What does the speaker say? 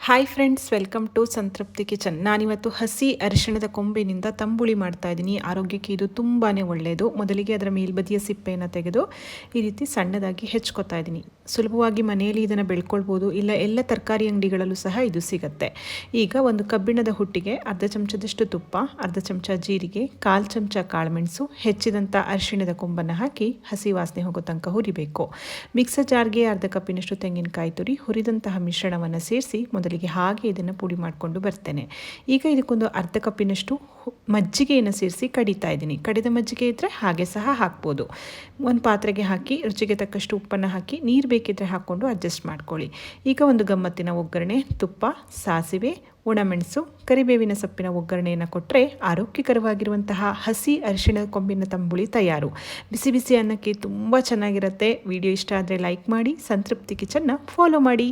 Hi friends, welcome to ಸಂತೃಪ್ತಿ kitchen. ನಾನಿವತ್ತು ಹಸಿ ಅರಿಶಿಣದ ಕೊಂಬಿನಿಂದ ತಂಬುಳಿ ಮಾಡ್ತಾ ಇದ್ದೀನಿ. ಆರೋಗ್ಯಕ್ಕೆ ಇದು ತುಂಬಾ ಒಳ್ಳೆಯದು. ಮೊದಲಿಗೆ ಅದರ ಮೇಲ್ಬದಿಯ ಸಿಪ್ಪೆಯನ್ನು ತೆಗೆದು ಈ ರೀತಿ ಸಣ್ಣದಾಗಿ ಹೆಚ್ಕೊತಾ ಇದ್ದೀನಿ. ಸುಲಭವಾಗಿ ಮನೆಯಲ್ಲಿ ಇದನ್ನು ಬೆಳ್ಕೊಳ್ಬೋದು, ಇಲ್ಲ ಎಲ್ಲ ತರಕಾರಿ ಅಂಗಡಿಗಳಲ್ಲೂ ಸಹ ಇದು ಸಿಗುತ್ತೆ. ಈಗ ಒಂದು ಕಬ್ಬಿಣದ ಹುಟ್ಟಿಗೆ ಅರ್ಧ ಚಮಚದಷ್ಟು ತುಪ್ಪ, ಅರ್ಧ ಚಮಚ ಜೀರಿಗೆ, 1/4 ಚಮಚ ಕಾಳುಮೆಣಸು, ಹೆಚ್ಚಿದಂಥ ಅರಿಶಿಣದ ಕೊಂಬನ್ನು ಹಾಕಿ ಹಸಿ ವಾಸನೆ ಹೋಗೋ ತನಕ ಹುರಿಬೇಕು. ಮಿಕ್ಸರ್ ಜಾರ್ಗೆ ಅರ್ಧ ಕಪ್ಪಿನಷ್ಟು ತೆಂಗಿನಕಾಯಿ ತುರಿ, ಹುರಿದಂತಹ ಮಿಶ್ರಣವನ್ನು ಸೇರಿಸಿ ಮೊದಲಿಗೆ ಹಾಗೆ ಇದನ್ನು ಪುಡಿ ಮಾಡಿಕೊಂಡು ಬರ್ತೇನೆ. ಈಗ ಇದಕ್ಕೊಂದು ಅರ್ಧ ಕಪ್ಪಿನಷ್ಟು ಮಜ್ಜಿಗೆಯನ್ನು ಸೇರಿಸಿ ಕಡಿತಾ ಇದ್ದೀನಿ. ಕಡಿದ ಮಜ್ಜಿಗೆ ಇದ್ದರೆ ಹಾಗೆ ಸಹ ಹಾಕ್ಬೋದು. ಒಂದು ಪಾತ್ರೆಗೆ ಹಾಕಿ ರುಚಿಗೆ ತಕ್ಕಷ್ಟು ಉಪ್ಪನ್ನು ಹಾಕಿ, ನೀರು ಬೇಕಿದ್ದರೆ ಹಾಕ್ಕೊಂಡು ಅಡ್ಜಸ್ಟ್ ಮಾಡ್ಕೊಳ್ಳಿ. ಈಗ ಒಂದು ಗಮ್ಮತ್ತಿನ ಒಗ್ಗರಣೆ, ತುಪ್ಪ, ಸಾಸಿವೆ, ಒಣಮೆಣಸು, ಕರಿಬೇವಿನ ಸೊಪ್ಪಿನ ಒಗ್ಗರಣೆಯನ್ನು ಕೊಟ್ಟರೆ ಆರೋಗ್ಯಕರವಾಗಿರುವಂತಹ ಹಸಿ ಅರಿಶಿಣದ ಕೊಂಬಿನ ತಂಬುಳಿ ತಯಾರು. ಬಿಸಿ ಬಿಸಿ ಅನ್ನಕ್ಕೆ ತುಂಬ ಚೆನ್ನಾಗಿರುತ್ತೆ. ವಿಡಿಯೋ ಇಷ್ಟ ಆದರೆ ಲೈಕ್ ಮಾಡಿ, ಸಂತೃಪ್ತಿ ಕಿಚನ್ನ ಫಾಲೋ ಮಾಡಿ.